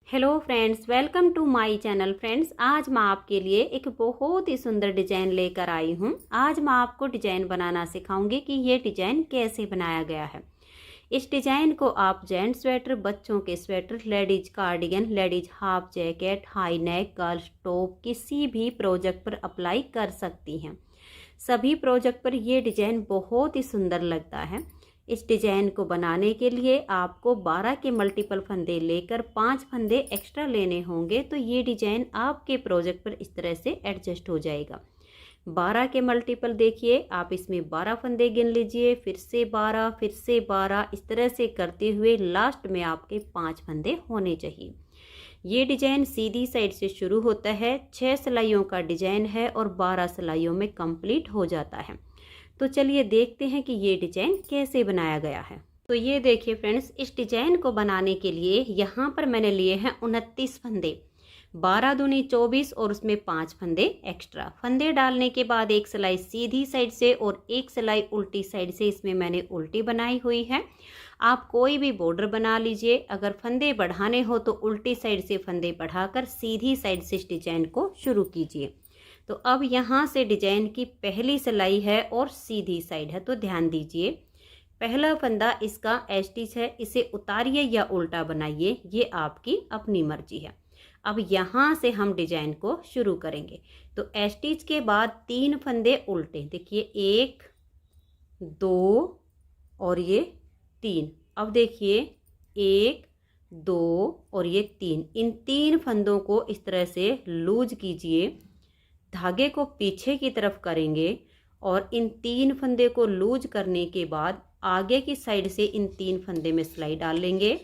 Hello friends, welcome to my channel. Friends, आज मैं आपके लिए एक बहुत ही सुंदर डिजाइन लेकर आई हूँ। आज मैं आपको डिजाइन बनाना सिखाऊंगी कि ये डिजाइन कैसे बनाया गया है। इस डिजाइन को आप जेंट्स स्वेटर, बच्चों के sweater, ladies cardigan, ladies half jacket, high neck, girls top किसी भी प्रोजेक्ट पर अप्लाई कर सकती हैं। सभी प्रोजेक्ट पर ये डिजाइन बहुत ही सुंदर लगता है। इस डिजाइन को बनाने के लिए आपको 12 के मल्टीपल फंदे लेकर 5 फंदे एक्स्ट्रा लेने होंगे, तो ये डिजाइन आपके प्रोजेक्ट पर इस तरह से एडजस्ट हो जाएगा। 12 के मल्टीपल देखिए, आप इसमें 12 फंदे गिन लीजिए, फिर से 12, फिर से 12, इस तरह से करते हुए लास्ट में आपके 5 फंदे होने चाहिए। ये डिजाइन सीधी साइड से शुरू होता है, 6 सिलाइयों का डिजाइन है और 12 सिलाइयों में कंप्लीट हो जाता है। तो चलिए देखते हैं कि ये डिजाइन कैसे बनाया गया है। तो ये देखिए फ्रेंड्स, इस डिजाइन को बनाने के लिए यहाँ पर मैंने लिए हैं 29 फंदे, 12 दूनी 24 और उसमें 5 फंदे एक्स्ट्रा। फंदे डालने के बाद एक सिलाई सीधी साइड से और एक सिलाई उल्टी साइड से इसमें मैंने उल्टी बनाई हुई है। आप कोई भी बॉर्डर बना लीजिए। अगर फंदे बढ़ाने हो तो उल्टी साइड से फंदे बढ़ाकर सीधी साइड से इस डिजाइन को शुरू कीजिए। तो अब यहाँ से डिजाइन की पहली सिलाई है और सीधी साइड है, तो ध्यान दीजिए। पहला फंदा इसका एस्टिच है, इसे उतारिए या उल्टा बनाइए, ये आपकी अपनी मर्जी है। अब यहाँ से हम डिजाइन को शुरू करेंगे। तो एस्टिच के बाद 3 फंदे उल्टे, देखिए 1 2 और ये 3। अब देखिए 1 2 और ये 3, इन 3 फंदों को इस तरह से लूज कीजिए। धागे को पीछे की तरफ करेंगे और इन 3 फंदे को लूज करने के बाद आगे की साइड से इन 3 फंदे में सिलाई डाल लेंगे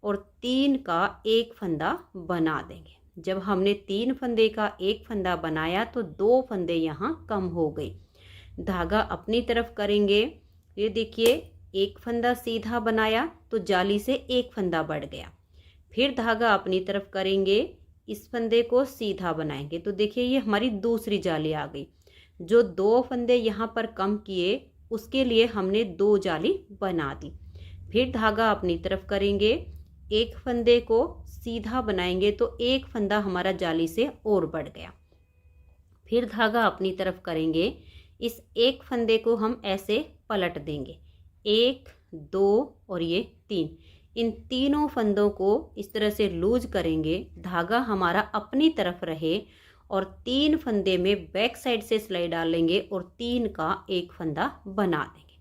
और 3 का एक फंदा बना देंगे। जब हमने 3 फंदे का एक फंदा बनाया तो 2 फंदे यहाँ कम हो गई। धागा अपनी तरफ करेंगे, ये देखिए एक फंदा सीधा बनाया तो जाली से एक फंदा बढ़ गया। फिर धागा अपनी तरफ करेंगे, इस फंदे को सीधा बनाएंगे तो देखिए ये हमारी दूसरी जाली आ गई। जो 2 फंदे यहाँ पर कम किए उसके लिए हमने 2 जाली बना दी। फिर धागा अपनी तरफ करेंगे, एक फंदे को सीधा बनाएंगे तो एक फंदा हमारा जाली से और बढ़ गया। फिर धागा अपनी तरफ करेंगे, इस एक फंदे को हम ऐसे पलट देंगे, 1 2 और ये 3। इन तीनों फंदों को इस तरह से लूज करेंगे, धागा हमारा अपनी तरफ रहे और 3 फंदे में बैक साइड से सिलाई डालेंगे और 3 का एक फंदा बना देंगे।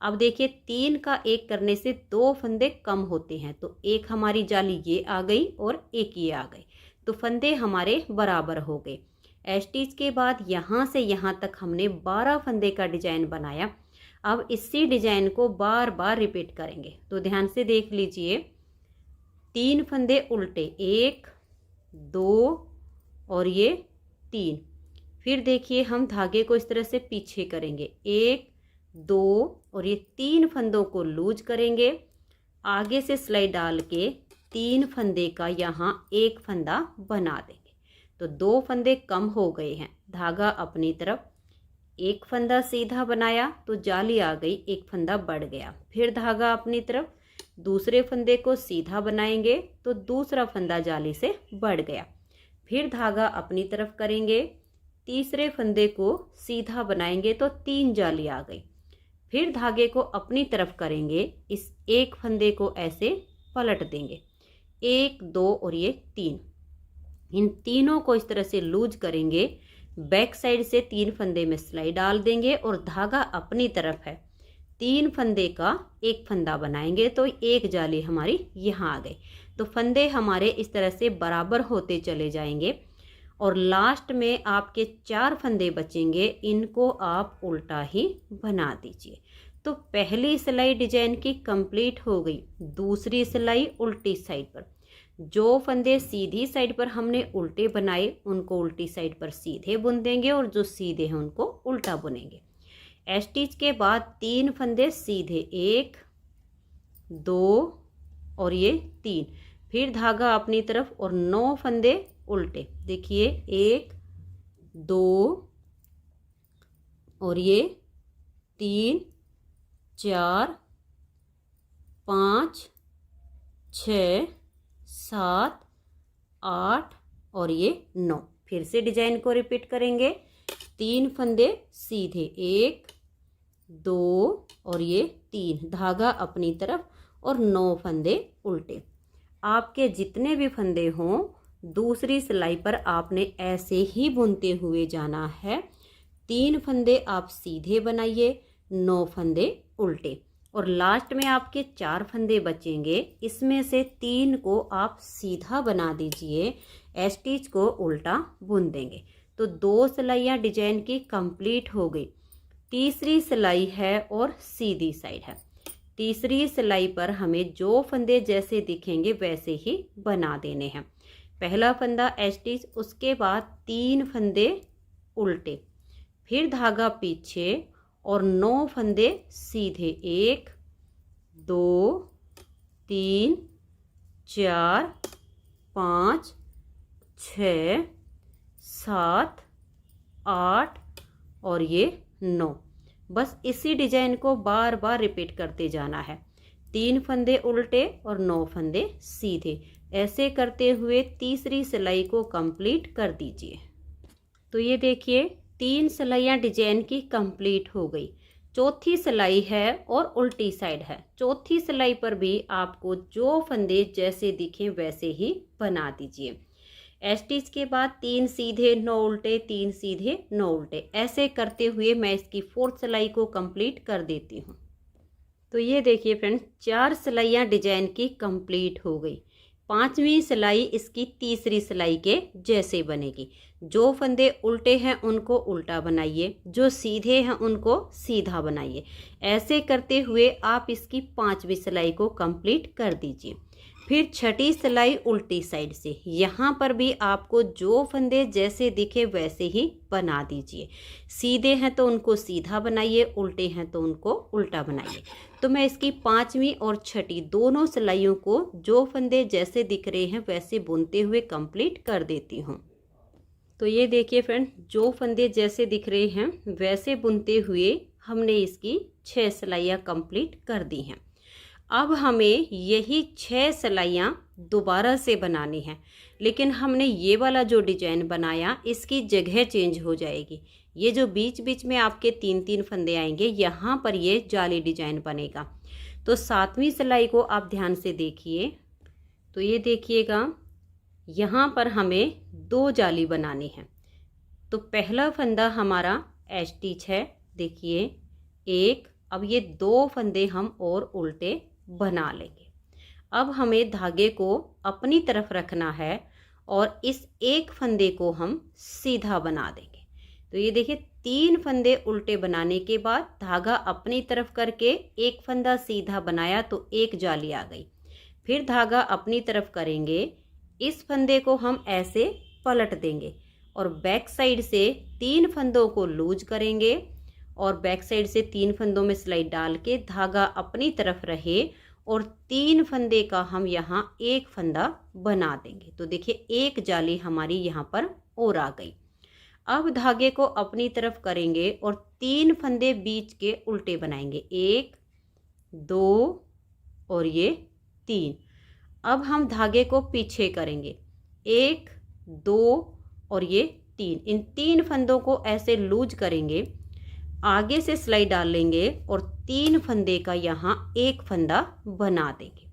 अब देखिए 3 का एक करने से 2 फंदे कम होते हैं, तो एक हमारी जाली ये आ गई और एक ये आ गई, तो फंदे हमारे बराबर हो गए। एस्टिच के बाद यहाँ से यहाँ तक हमने 12 फंदे का डिजाइन बनाया। अब इसी डिजाइन को बार बार रिपीट करेंगे, तो ध्यान से देख लीजिए। 3 फंदे उल्टे, 1 2 और ये 3। फिर देखिए हम धागे को इस तरह से पीछे करेंगे, 1 2 और ये 3 फंदों को लूज करेंगे। आगे से सिलाई डाल के 3 फंदे का यहाँ एक फंदा बना देंगे, तो 2 फंदे कम हो गए हैं। धागा अपनी तरफ, एक फंदा सीधा बनाया तो जाली आ गई, एक फंदा बढ़ गया। फिर धागा अपनी तरफ, दूसरे फंदे को सीधा बनाएंगे तो दूसरा फंदा जाली से बढ़ गया। फिर धागा अपनी तरफ करेंगे, तीसरे फंदे को सीधा बनाएंगे तो 3 जाली आ गई। फिर धागे को अपनी तरफ करेंगे, इस एक फंदे को ऐसे पलट देंगे, 1 2 और ये 3। इन तीनों को इस तरह से लूज करेंगे, बैक साइड से 3 फंदे में सिलाई डाल देंगे और धागा अपनी तरफ है, 3 फंदे का एक फंदा बनाएंगे तो एक जाली हमारी यहाँ आ गई। तो फंदे हमारे इस तरह से बराबर होते चले जाएंगे और लास्ट में आपके 4 फंदे बचेंगे, इनको आप उल्टा ही बना दीजिए। तो पहली सिलाई डिजाइन की कंप्लीट हो गई। दूसरी सिलाई उल्टी साइड पर, जो फंदे सीधी साइड पर हमने उल्टे बनाए उनको उल्टी साइड पर सीधे बुन देंगे और जो सीधे हैं उनको उल्टा बुनेंगे। एस्टिच के बाद 3 फंदे सीधे, 1 2 और ये 3। फिर धागा अपनी तरफ और 9 फंदे उल्टे, देखिए 1 2 और ये 3 4 5 6 7 8 और ये 9। फिर से डिजाइन को रिपीट करेंगे। 3 फंदे सीधे, 1 2 और ये 3, धागा अपनी तरफ और 9 फंदे उल्टे। आपके जितने भी फंदे हों दूसरी सिलाई पर आपने ऐसे ही बुनते हुए जाना है। 3 फंदे आप सीधे बनाइए, 9 फंदे उल्टे, और लास्ट में आपके 4 फंदे बचेंगे। इसमें से 3 को आप सीधा बना दीजिए, स्टिच को उल्टा बुन देंगे। तो 2 सिलाइयाँ डिजाइन की कंप्लीट हो गई। तीसरी सिलाई है और सीधी साइड है। तीसरी सिलाई पर हमें जो फंदे जैसे दिखेंगे वैसे ही बना देने हैं। पहला फंदा स्टिच, उसके बाद 3 फंदे उल्टे, फिर धागा पीछे और 9 फंदे सीधे, 1 2 3 4 5 6 7 8 और ये 9। बस इसी डिजाइन को बार बार रिपीट करते जाना है। 3 फंदे उल्टे और 9 फंदे सीधे, ऐसे करते हुए तीसरी सिलाई को कंप्लीट कर दीजिए। तो ये देखिए 3 सिलाइयाँ डिजाइन की कंप्लीट हो गई। चौथी सिलाई है और उल्टी साइड है। चौथी सिलाई पर भी आपको जो फंदे जैसे दिखें वैसे ही बना दीजिए। स्टिच के बाद 3 सीधे 9 उल्टे, 3 सीधे 9 उल्टे, ऐसे करते हुए मैं इसकी 4th सिलाई को कंप्लीट कर देती हूँ। तो ये देखिए फ्रेंड्स 4 सिलाइयाँ डिजाइन की कंप्लीट हो गई। 5वीं सिलाई इसकी तीसरी सिलाई के जैसे बनेगी। जो फंदे उल्टे हैं उनको उल्टा बनाइए, जो सीधे हैं उनको सीधा बनाइए। ऐसे करते हुए आप इसकी 5वीं सिलाई को कंप्लीट कर दीजिए। फिर छठी सिलाई उल्टी साइड से, यहाँ पर भी आपको जो फंदे जैसे दिखे वैसे ही बना दीजिए। सीधे हैं तो उनको सीधा बनाइए, उल्टे हैं तो उनको उल्टा बनाइए। तो मैं इसकी 5वीं और छठी दोनों सिलाइयों को जो फंदे जैसे दिख रहे हैं वैसे बुनते हुए कंप्लीट कर देती हूँ। तो ये देखिए फ्रेंड, जो फंदे जैसे दिख रहे हैं वैसे बुनते हुए हमने इसकी 6 सिलाइयाँ कंप्लीट कर दी हैं। अब हमें यही 6 सिलाइयाँ दोबारा से बनानी है, लेकिन हमने ये वाला जो डिजाइन बनाया इसकी जगह चेंज हो जाएगी। ये जो बीच बीच में आपके 3-3 फंदे आएंगे, यहाँ पर ये जाली डिजाइन बनेगा। तो 7वीं सिलाई को आप ध्यान से देखिए। तो ये देखिएगा, यहाँ पर हमें 2 जाली बनानी है। तो पहला फंदा हमारा स्टिच है, देखिए 1। अब ये 2 फंदे हम और उल्टे बना लेंगे। अब हमें धागे को अपनी तरफ रखना है और इस एक फंदे को हम सीधा बना देंगे। तो ये देखिए 3 फंदे उल्टे बनाने के बाद धागा अपनी तरफ करके एक फंदा सीधा बनाया तो एक जाली आ गई। फिर धागा अपनी तरफ करेंगे, इस फंदे को हम ऐसे पलट देंगे और बैक साइड से 3 फंदों को लूज करेंगे और बैक साइड से 3 फंदों में सिलाई डाल के धागा अपनी तरफ रहे और 3 फंदे का हम यहाँ एक फंदा बना देंगे। तो देखिए एक जाली हमारी यहाँ पर और आ गई। अब धागे को अपनी तरफ करेंगे और 3 फंदे बीच के उल्टे बनाएंगे, 1 2 और ये 3। अब हम धागे को पीछे करेंगे, 1 2 और ये 3। इन 3 फंदों को ऐसे लूज करेंगे, आगे से सिलाई डाल लेंगे और 3 फंदे का यहाँ एक फंदा बना देंगे।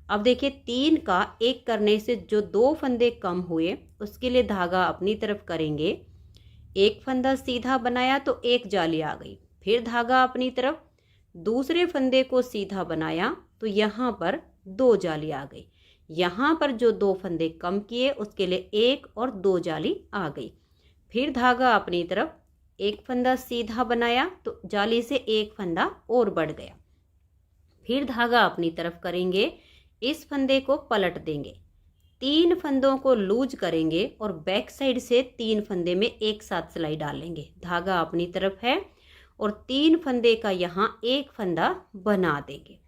अब देखिए 3 का 1 करने से जो 2 फंदे कम हुए उसके लिए धागा अपनी तरफ करेंगे, एक फंदा सीधा बनाया तो एक जाली आ गई। फिर धागा अपनी तरफ, दूसरे फंदे को सीधा बनाया तो यहाँ पर 2 जाली आ गई। यहाँ पर जो 2 फंदे कम किए उसके लिए 1 और 2 जाली आ गई। फिर धागा अपनी तरफ, एक फंदा सीधा बनाया तो जाली से एक फंदा और बढ़ गया। फिर धागा अपनी तरफ करेंगे, इस फंदे को पलट देंगे, 3 फंदों को लूज करेंगे और बैक साइड से 3 फंदे में एक साथ सिलाई डालेंगे। धागा अपनी तरफ है और 3 फंदे का यहाँ एक फंदा बना देंगे।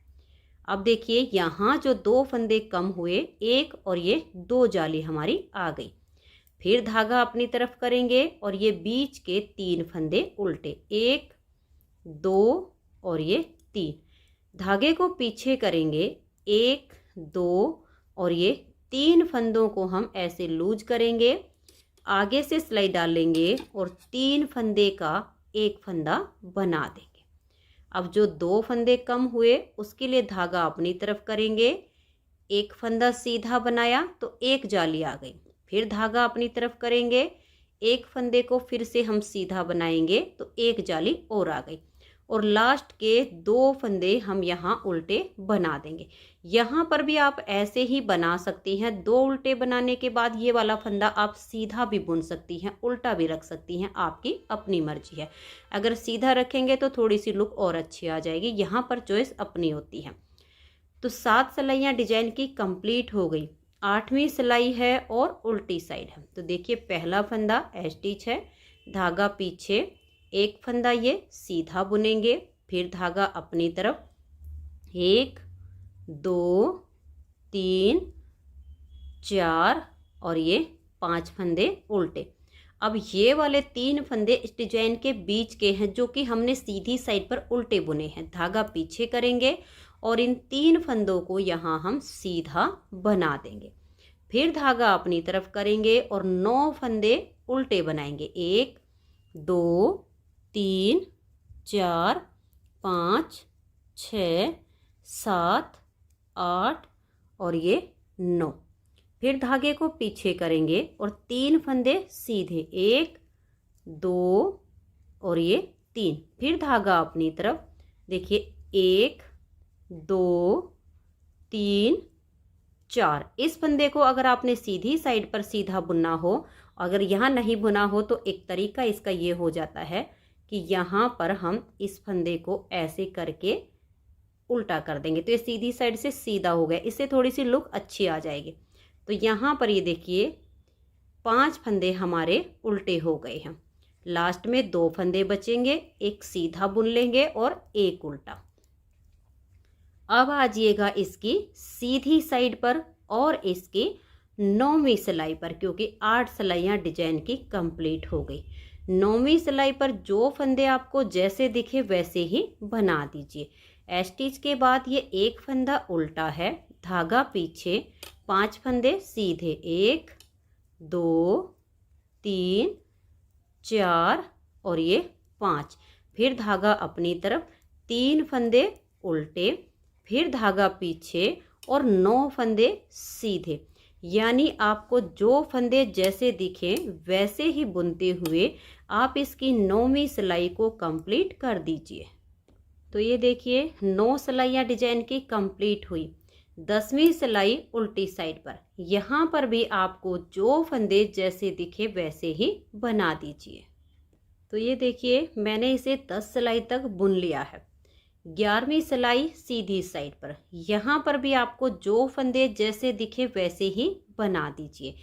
अब देखिए यहाँ जो 2 फंदे कम हुए, एक और ये 2 जाली हमारी आ गई। फिर धागा अपनी तरफ करेंगे और ये बीच के 3 फंदे उल्टे, 1 2 और ये 3। धागे को पीछे करेंगे, 1 2 और ये 3 फंदों को हम ऐसे लूज करेंगे, आगे से सिलाई डालेंगे और 3 फंदे का एक फंदा बना देंगे। अब जो 2 फंदे कम हुए उसके लिए धागा अपनी तरफ करेंगे, एक फंदा सीधा बनाया तो एक जाली आ गई, फिर धागा अपनी तरफ करेंगे, एक फंदे को फिर से हम सीधा बनाएंगे तो एक जाली और आ गई, और लास्ट के 2 फंदे हम यहाँ उल्टे बना देंगे। यहाँ पर भी आप ऐसे ही बना सकती हैं। 2 उल्टे बनाने के बाद ये वाला फंदा आप सीधा भी बुन सकती हैं, उल्टा भी रख सकती हैं, आपकी अपनी मर्जी है। अगर सीधा रखेंगे तो थोड़ी सी लुक और अच्छी आ जाएगी, यहाँ पर चॉइस अपनी होती है। तो 7 सिलाइयाँ डिजाइन की कंप्लीट हो गई। 8वीं सिलाई है और उल्टी साइड है। तो देखिए पहला फंदा स्टिच है, धागा पीछे, एक फंदा ये सीधा बुनेंगे, फिर धागा अपनी तरफ, 1 2 3 4 और ये 5 फंदे उल्टे। अब ये वाले 3 फंदे इस डिजाइन के बीच के हैं जो कि हमने सीधी साइड पर उल्टे बुने हैं। धागा पीछे करेंगे और इन 3 फंदों को यहाँ हम सीधा बना देंगे, फिर धागा अपनी तरफ करेंगे और 9 फंदे उल्टे बनाएंगे, 1 2 3 4 5 6 7 8 और ये 9। फिर धागे को पीछे करेंगे और 3 फंदे सीधे, 1 2 और ये 3, फिर धागा अपनी तरफ, देखिए 1 2 3 4। इस फंदे को अगर आपने सीधी साइड पर सीधा बुनना हो, अगर यहाँ नहीं बुना हो तो एक तरीका इसका ये हो जाता है कि यहाँ पर हम इस फंदे को ऐसे करके उल्टा कर देंगे तो ये सीधी साइड से सीधा हो गया, इससे थोड़ी सी लुक अच्छी आ जाएगी। तो यहाँ पर ये देखिए 5 फंदे हमारे उल्टे हो गए हैं। लास्ट में 2 फंदे बचेंगे, एक सीधा बुन लेंगे और एक उल्टा। अब आ जाइएगा इसकी सीधी साइड पर और इसकी 9वीं सिलाई पर, क्योंकि 8 सिलाइयाँ डिजाइन की कंप्लीट हो गई। 9वीं सिलाई पर जो फंदे आपको जैसे दिखे वैसे ही बना दीजिए। स्टिच के बाद ये एक फंदा उल्टा है, धागा पीछे, 5 फंदे सीधे, 1 2 3 4 और ये 5, फिर धागा अपनी तरफ, 3 फंदे उल्टे, फिर धागा पीछे और 9 फंदे सीधे। यानी आपको जो फंदे जैसे दिखे वैसे ही बुनते हुए आप इसकी 9वीं सिलाई को कंप्लीट कर दीजिए। तो ये देखिए 9 सिलाइयाँ डिजाइन की कंप्लीट हुई। 10वीं सिलाई उल्टी साइड पर, यहाँ पर भी आपको जो फंदे जैसे दिखे वैसे ही बना दीजिए। तो ये देखिए मैंने इसे 10 सिलाई तक बुन लिया है। 11वीं सिलाई सीधी साइड पर, यहाँ पर भी आपको जो फंदे जैसे दिखे वैसे ही बना दीजिए।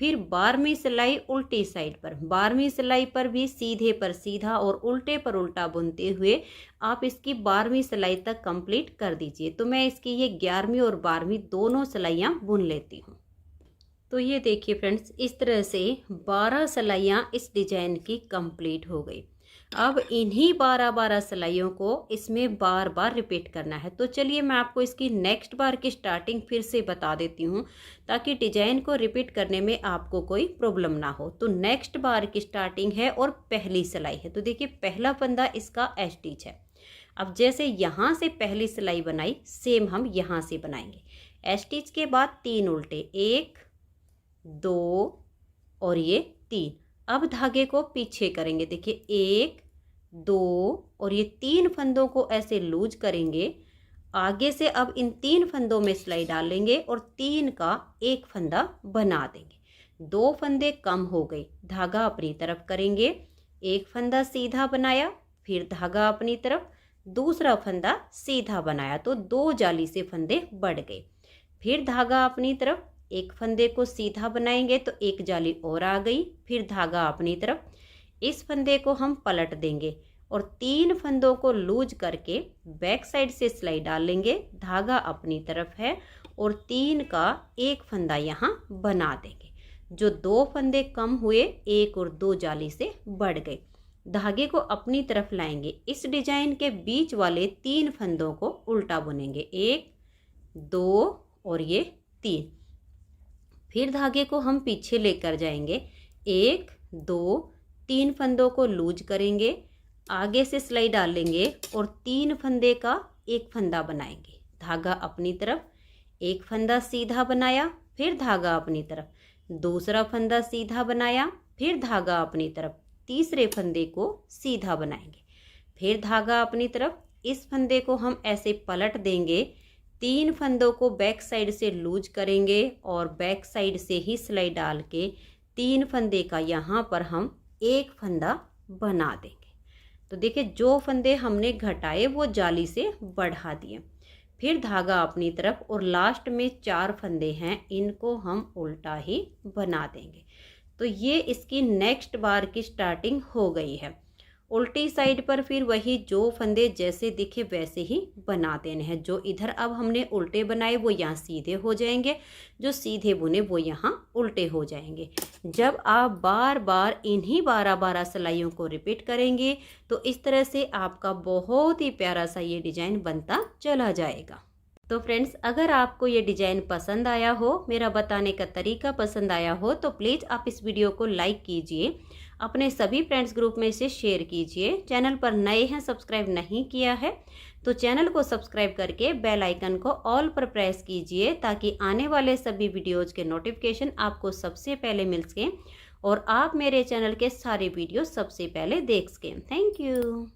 फिर 12वीं सिलाई उल्टी साइड पर, 12वीं सिलाई पर भी सीधे पर सीधा और उल्टे पर उल्टा बुनते हुए आप इसकी 12वीं सिलाई तक कंप्लीट कर दीजिए। तो मैं इसकी ये 11वीं और 12वीं दोनों सिलाइयाँ बुन लेती हूँ। तो ये देखिए फ्रेंड्स, इस तरह से 12 सिलाइयाँ इस डिजाइन की कंप्लीट हो गई। अब इन्हीं 12 सिलाइयों को इसमें बार बार रिपीट करना है। तो चलिए मैं आपको इसकी नेक्स्ट बार की स्टार्टिंग फिर से बता देती हूँ ताकि डिजाइन को रिपीट करने में आपको कोई प्रॉब्लम ना हो। तो नेक्स्ट बार की स्टार्टिंग है और पहली सिलाई है। तो देखिए पहला फंदा इसका स्टिच है। अब जैसे यहाँ से पहली सिलाई बनाई सेम हम यहाँ से बनाएंगे। स्टिच के बाद 3 उल्टे, 1 2 और ये 3। अब धागे को पीछे करेंगे, देखिए 1 2 और ये 3 फंदों को ऐसे लूज करेंगे। आगे से अब इन 3 फंदों में सिलाई डालेंगे और 3 का एक फंदा बना देंगे। 2 फंदे कम हो गए, धागा अपनी तरफ करेंगे, एक फंदा सीधा बनाया, फिर धागा अपनी तरफ, दूसरा फंदा सीधा बनाया तो 2 जाली से फंदे बढ़ गए। फिर धागा अपनी तरफ, एक फंदे को सीधा बनाएंगे तो एक जाली और आ गई, फिर धागा अपनी तरफ, इस फंदे को हम पलट देंगे और 3 फंदों को लूज करके बैक साइड से सिलाई डालेंगे। धागा अपनी तरफ है और 3 का एक फंदा यहाँ बना देंगे। जो 2 फंदे कम हुए, 1 और 2 जाली से बढ़ गए। धागे को अपनी तरफ लाएंगे, इस डिजाइन के बीच वाले 3 फंदों को उल्टा बुनेंगे, 1 2 और ये 3। फिर धागे को हम पीछे लेकर जाएंगे, 1 2 3 फंदों को लूज करेंगे, आगे से सिलाई डालेंगे और 3 फंदे का एक फंदा बनाएंगे। धागा अपनी तरफ, एक फंदा सीधा बनाया, फिर धागा अपनी तरफ, दूसरा फंदा सीधा बनाया, फिर धागा अपनी तरफ, तीसरे फंदे को सीधा बनाएंगे, फिर धागा अपनी तरफ। इस फंदे को हम ऐसे पलट देंगे, 3 फंदों को बैक साइड से लूज करेंगे और बैक साइड से ही सिलाई डाल के 3 फंदे का यहाँ पर हम एक फंदा बना देंगे। तो देखिए जो फंदे हमने घटाए वो जाली से बढ़ा दिए। फिर धागा अपनी तरफ और लास्ट में 4 फंदे हैं, इनको हम उल्टा ही बना देंगे। तो ये इसकी नेक्स्ट बार की स्टार्टिंग हो गई है। उल्टी साइड पर फिर वही जो फंदे जैसे दिखे वैसे ही बना देने हैं। जो इधर अब हमने उल्टे बनाए वो यहाँ सीधे हो जाएंगे, जो सीधे बुने वो यहाँ उल्टे हो जाएंगे। जब आप बार बार इन्हीं 12-12 सिलाइयों को रिपीट करेंगे तो इस तरह से आपका बहुत ही प्यारा सा ये डिजाइन बनता चला जाएगा। तो फ्रेंड्स, अगर आपको ये डिजाइन पसंद आया हो, मेरा बताने का तरीका पसंद आया हो, तो प्लीज़ आप इस वीडियो को लाइक कीजिए, अपने सभी फ्रेंड्स ग्रुप में इसे शेयर कीजिए। चैनल पर नए हैं, सब्सक्राइब नहीं किया है तो चैनल को सब्सक्राइब करके बेल आइकन को ऑल पर प्रेस कीजिए, ताकि आने वाले सभी वीडियोज़ के नोटिफिकेशन आपको सबसे पहले मिल सकें और आप मेरे चैनल के सारे वीडियो सबसे पहले देख सकें। Thank you.